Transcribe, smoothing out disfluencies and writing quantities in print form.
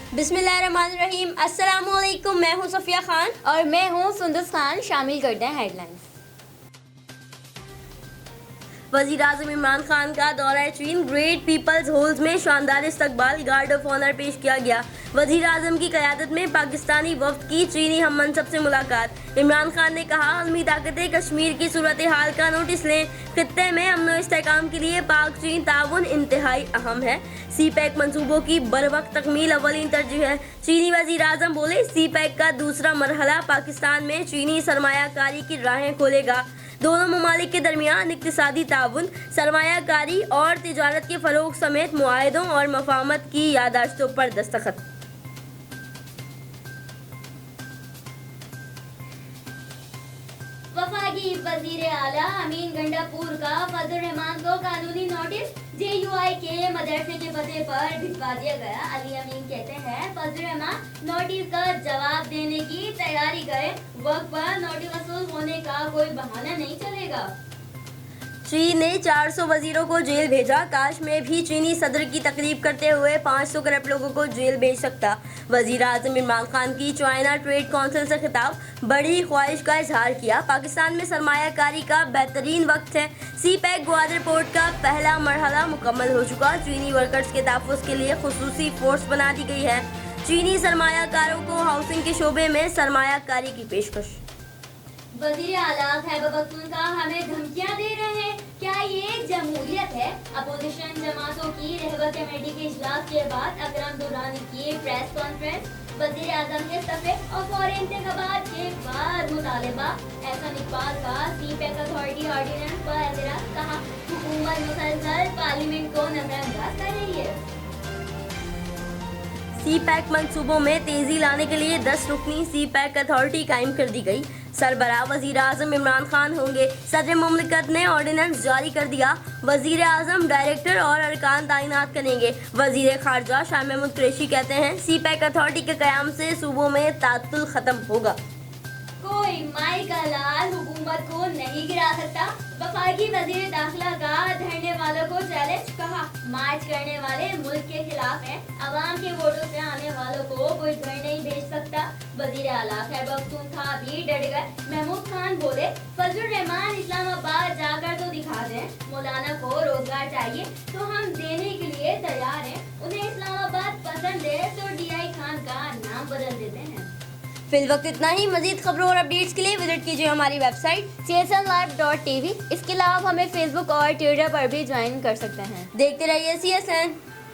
बिस्मिल्लाहिर्रहमानिर्रहीम। अस्सलामुअलैकुम। मैं हूं सफिया खान और मैं हूं सुंदस खान। शामिल करते हैं हेडलाइंस। वज़ीर-ए-आज़म इमरान खान का दौरा चीन, ग्रेट पीपल्स हॉल्स में शानदार इस्तकबाल, गार्ड ऑफ ऑनर पेश किया गया। वज़ीर-ए-आज़म की क़यादत में पाकिस्तानी वफ़द की चीनी हम मनसब से मुलाकात। इमरान खान ने कहा, आलमी ताकतें कश्मीर की सूरत हाल का नोटिस लें, खित्ते में अमन और इस्तेहकाम के लिए पाक चीन ताउन इंतहाई अहम है। सी पैक मनसूबों की बरवक्त तकमील अव्वलीन तरजीह है। चीनी वज़ीर-ए-आज़म बोले, सी पैक का दूसरा मरहला पाकिस्तान में चीनी सरमायाकारी की राहें खोलेगा। दोनों ममालिक के दरमियान इक़्तिसादी ताउन, सरमायाकारी और तिजारत के फ़रोग़ समेत मुआहदों और मफ़ाहमत की याददाश्तों पर दस्तखत। वफाकी वजीर आला अमीन गंडापुर का फजल रहमान को कानूनी नोटिस JUI के मदरसे के पते पर भिजवा दिया गया। अली अमीन कहते हैं, फजल रहमान नोटिस का जवाब देने की तैयारी करें, वक्त पर नोटिस वसूल होने का कोई बहाना नहीं चलेगा। चीन ने 400 वजीरों को जेल भेजा। काश में भी चीनी सदर की तकरीब करते हुए 500 करप्ट लोगों को जेल भेज सकता। वज़ीर-ए-आज़म इमरान खान की चाइना ट्रेड काउंसिल से खिताब, बड़ी ख्वाहिश का इजहार किया। पाकिस्तान में सरमायाकारी का बेहतरीन वक्त है। सी पैक ग्वादर पोर्ट का पहला मरहला मुकम्मल हो चुका। चीनी वर्कर्स के तहफ़्फ़ुज़ के लिए खुसूसी फोर्स बना दी गई है। चीनी सरमायाकारों को हाउसिंग के शोबे में सरमायाकारी की पेशकश। वजीर आला खैबर पख्तूनख्वा हमें धमकियां दे रहे हैं, क्या ये जमहूरियत है? अपोजिशन जमातों की रहबर कमेटी के इजलास के बाद अकरम दुरानी की प्रेस कॉन्फ्रेंस, वजीर आजम के सफे और फौरी इंतखाबात के बाद मुतालिबा। एहसन इकबाल का सी पैक अथॉरिटी ऑर्डिनेंस पर एतराज, कहा हुकूमत मुसलसल पार्लियामेंट को नजरअंदाज कर रही है। सी पैक मंसूबों में तेजी लाने के लिए 10 रुकनी सी पैक अथॉरिटी कायम कर दी गई। सरबराह वज़ीर-ए-आज़म इमरान खान होंगे। सदर मुमलिकत ने ऑर्डिनेंस जारी कर दिया। वज़ीर-ए-आज़म डायरेक्टर और अरकान तैनात करेंगे। वज़ीर खारजा शाह महमूद कुरैशी कहते हैं, सी पैक अथॉरिटी के क़याम से सूबों में तातुल ख़त्म होगा। कोई माई का लाल हुकूमत को नहीं गिरा सकता। वफाकी वजीर दाखिला का धरने वालों को चैलेंज, कहा मार्च करने वाले मुल्क के खिलाफ हैं, अवाम के वोटों से आने वालों को कोई घर नहीं भेज सकता। वजीर आला खैबर पख्तूनख्वा भी डट गए। महमूद खान बोले, फजल रहमान इस्लामाबाद जाकर तो दिखा दें। मौलाना को रोजगार चाहिए तो हम देने के लिए तैयार हैं। उन्हें इस्लामाबाद पसंद है तो DI खान का नाम बदल देते हैं। फिल वक्त इतना ही। मजीद खबरों और अपडेट्स के लिए विजिट कीजिए हमारी वेबसाइट csnlive.tv। इसके अलावा हमें फेसबुक और ट्विटर पर भी ज्वाइन कर सकते हैं। देखते रहिए CSN।